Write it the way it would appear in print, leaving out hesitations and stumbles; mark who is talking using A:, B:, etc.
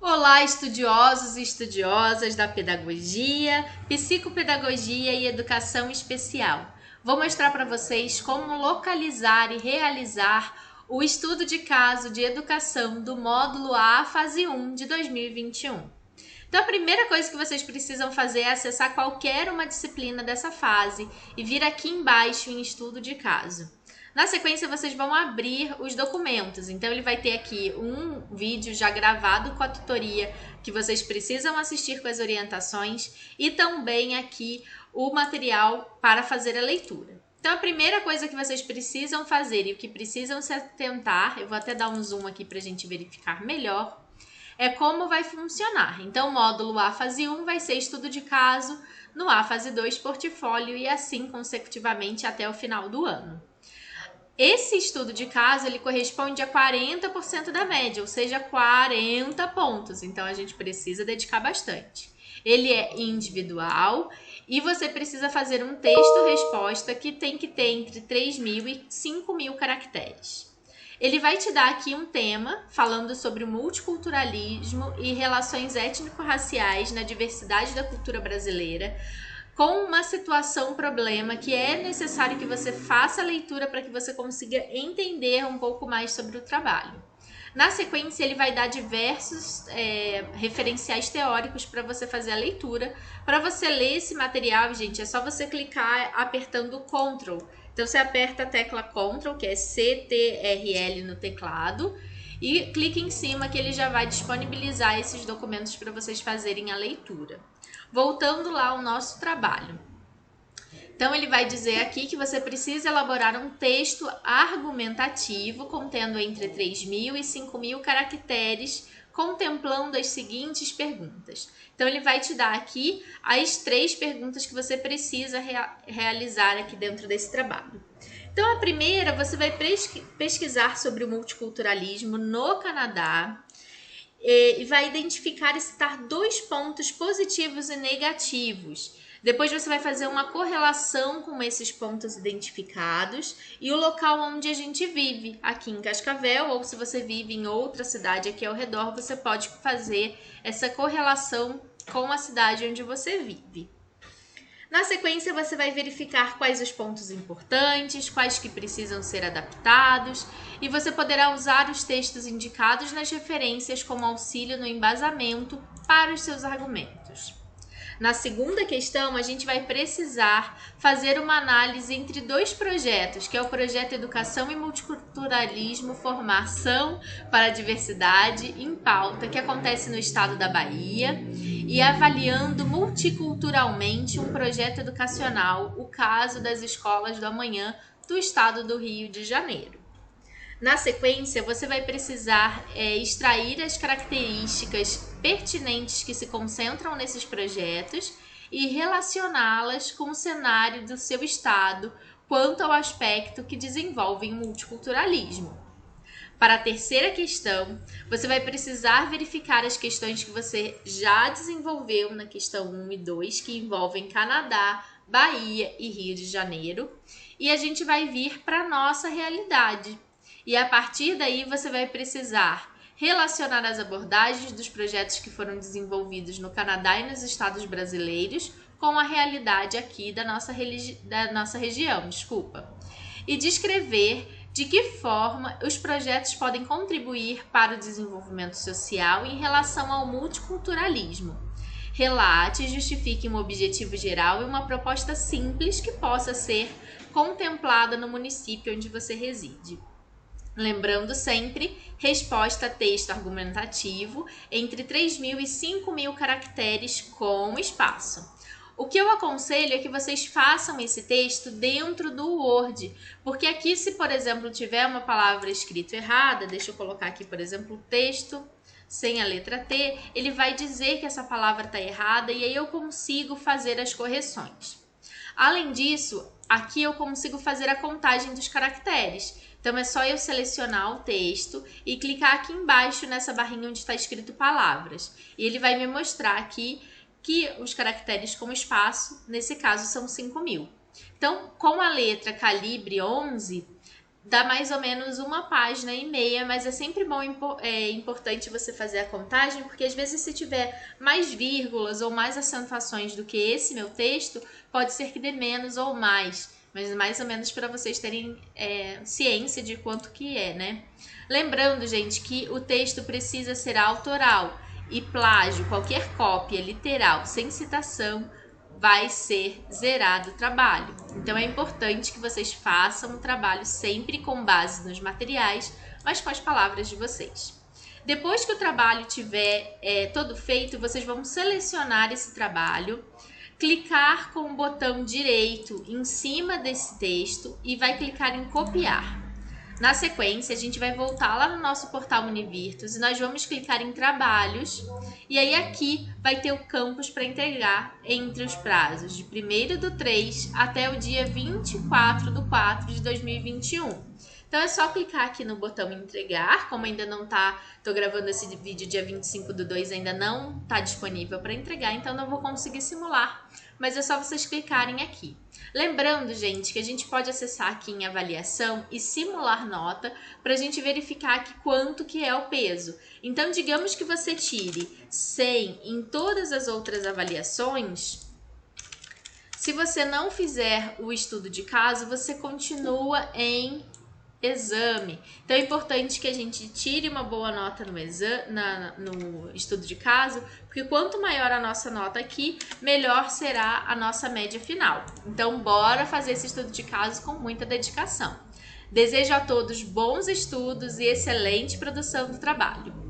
A: Olá, estudiosos e estudiosas da pedagogia, psicopedagogia e educação especial. Vou mostrar para vocês como localizar e realizar o estudo de caso de educação do módulo A, fase 1 de 2021. Então, a primeira coisa que vocês precisam fazer é acessar qualquer uma disciplina dessa fase e vir aqui embaixo em estudo de caso. Na sequência, vocês vão abrir os documentos. Então, ele vai ter aqui um vídeo já gravado com a tutoria que vocês precisam assistir com as orientações e também aqui o material para fazer a leitura. Então, a primeira coisa que vocês precisam fazer e o que precisam se atentar, eu vou até dar um zoom aqui para a gente verificar melhor, é como vai funcionar. Então, o módulo A, fase 1 vai ser estudo de caso, no A, fase 2, portfólio e assim consecutivamente até o final do ano. Esse estudo de caso, ele corresponde a 40% da média, ou seja, 40 pontos. Então, a gente precisa dedicar bastante. Ele é individual e você precisa fazer um texto-resposta que tem que ter entre 3.000 e 5.000 caracteres. Ele vai te dar aqui um tema falando sobre o multiculturalismo e relações étnico-raciais na diversidade da cultura brasileira, com uma situação, problema, que é necessário que você faça a leitura para que você consiga entender um pouco mais sobre o trabalho. Na sequência, ele vai dar diversos referenciais teóricos para você fazer a leitura. Para você ler esse material, gente, é só você clicar apertando Ctrl. Então, você aperta a tecla Ctrl, que é CTRL no teclado, e clica em cima que ele já vai disponibilizar esses documentos para vocês fazerem a leitura. Voltando lá ao nosso trabalho. Então, ele vai dizer aqui que você precisa elaborar um texto argumentativo contendo entre 3.000 e 5.000 caracteres, contemplando as seguintes perguntas. Então, ele vai te dar aqui as 3 perguntas que você precisa realizar aqui dentro desse trabalho. Então, a primeira, você vai pesquisar sobre o multiculturalismo no Canadá, e vai identificar e citar 2 pontos positivos e negativos. Depois você vai fazer uma correlação com esses pontos identificados e o local onde a gente vive, aqui em Cascavel, ou se você vive em outra cidade aqui ao redor, você pode fazer essa correlação com a cidade onde você vive. Na sequência, você vai verificar quais os pontos importantes, quais que precisam ser adaptados, e você poderá usar os textos indicados nas referências como auxílio no embasamento para os seus argumentos. Na segunda questão, a gente vai precisar fazer uma análise entre 2 projetos, que é o projeto Educação e Multiculturalismo, Formação para a Diversidade em Pauta, que acontece no estado da Bahia, e avaliando multiculturalmente um projeto educacional, o caso das escolas do amanhã do estado do Rio de Janeiro. Na sequência, você vai precisar extrair as características pertinentes que se concentram nesses projetos e relacioná-las com o cenário do seu estado quanto ao aspecto que desenvolve o multiculturalismo. Para a terceira questão, você vai precisar verificar as questões que você já desenvolveu na questão 1 e 2, que envolvem Canadá, Bahia e Rio de Janeiro, e a gente vai vir para a nossa realidade. E a partir daí você vai precisar relacionar as abordagens dos projetos que foram desenvolvidos no Canadá e nos estados brasileiros com a realidade aqui da nossa região, e descrever de que forma os projetos podem contribuir para o desenvolvimento social em relação ao multiculturalismo. Relate e justifique um objetivo geral e uma proposta simples que possa ser contemplada no município onde você reside. Lembrando sempre, resposta texto argumentativo entre 3.000 e 5.000 caracteres com espaço. O que eu aconselho é que vocês façam esse texto dentro do Word, porque aqui se, por exemplo, tiver uma palavra escrita errada, deixa eu colocar aqui, por exemplo, texto sem a letra T, ele vai dizer que essa palavra está errada e aí eu consigo fazer as correções. Além disso, aqui eu consigo fazer a contagem dos caracteres. Então, é só eu selecionar o texto e clicar aqui embaixo nessa barrinha onde está escrito palavras. E ele vai me mostrar aqui que os caracteres com espaço, nesse caso, são 5.000. Então, com a letra calibre 11, dá mais ou menos 1,5 páginas, mas é sempre bom, importante você fazer a contagem, porque às vezes se tiver mais vírgulas ou mais acentuações do que esse meu texto, pode ser que dê menos ou mais, mas mais ou menos para vocês terem ciência de quanto que é, né? Lembrando, gente, que o texto precisa ser autoral e plágio, qualquer cópia literal sem citação, vai ser zerado o trabalho. Então é importante que vocês façam o trabalho sempre com base nos materiais, mas com as palavras de vocês. Depois que o trabalho tiver todo feito, vocês vão selecionar esse trabalho, clicar com o botão direito em cima desse texto e vai clicar em copiar. Na sequência, a gente vai voltar lá no nosso portal Univirtus e nós vamos clicar em trabalhos, e aí aqui vai ter o campus para entregar entre os prazos de 1º/3 até o dia 24/4 de 2021. Então é só clicar aqui no botão entregar, como ainda não tá, tô gravando esse vídeo dia 25/2, ainda não tá disponível para entregar, então não vou conseguir simular, mas é só vocês clicarem aqui. Lembrando, gente, que a gente pode acessar aqui em avaliação e simular nota para a gente verificar aqui quanto que é o peso. Então, digamos que você tire 100 em todas as outras avaliações. Se você não fizer o estudo de caso, você continua em exame. Então é importante que a gente tire uma boa nota no estudo de caso, porque quanto maior a nossa nota aqui, melhor será a nossa média final. Então bora fazer esse estudo de caso com muita dedicação. Desejo a todos bons estudos e excelente produção do trabalho.